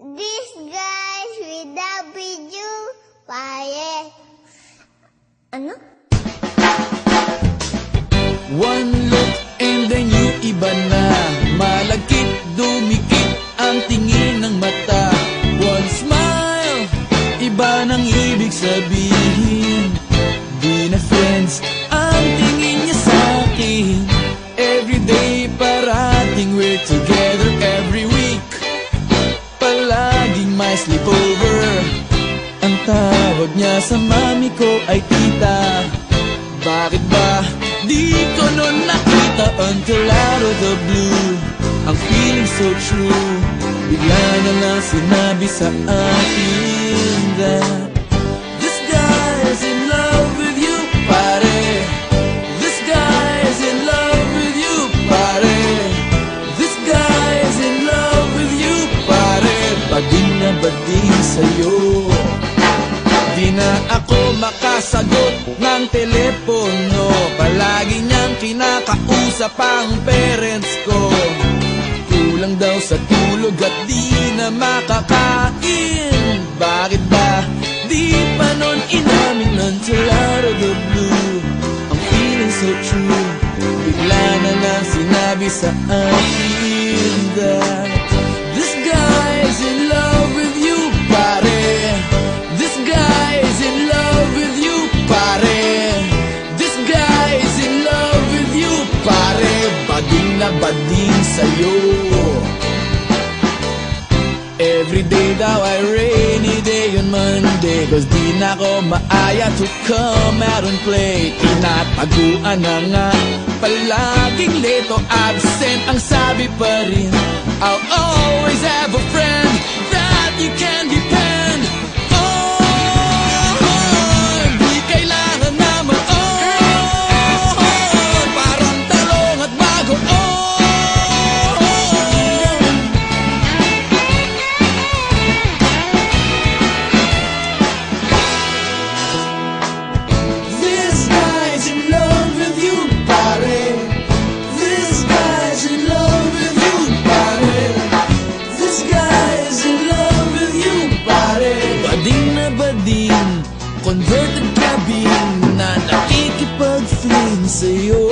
This guys with W, pare. Ano? One look and then you iba na. Malagkit, dumikit ang tingin ng mata. One smile, iba nang ibig sabihin. Di na friends ang tingin niya sa'kin. Everyday parating we're together every week. Palaging may sleepover. Ang tawag niya sa mami ko ay tita. Bakit ba di ko nun nakita until out of the blue? Ang feeling so true, bigla na lang sinabi sa akin that this guy is in love with you, pare. This guy is in love with you, pare. This guy is in love with you, pare. Bading na bading sa'yo. Di na ako makasagot ng telepono. Palagi niyang kinakausap ang parents ko. Kulang daw sa tulog at di na makakain. Bakit ba di pa nun inamin until out of the blue? Ang feeling so true, bigla na lang sinabi sa akin that this guy is in love with you, pare. This guy is in love with you, pare. This guy is in love with you, pare. Bading na bading sa'yo. Everyday daw ay rainy day on Monday, cause di na ko maaya to come out and play. Tinataguan na nga, palaging late o absent. Ang sabi pa rin, I'll always have a friend that you can depend. Di kailangan na ma-on, parang talong at bago. This guy's in love with you, pare. This guy's in love with you, pare. This guy's in love with you, pare. Bading na bading, converted cabin na nakikipag-fling sa'yo.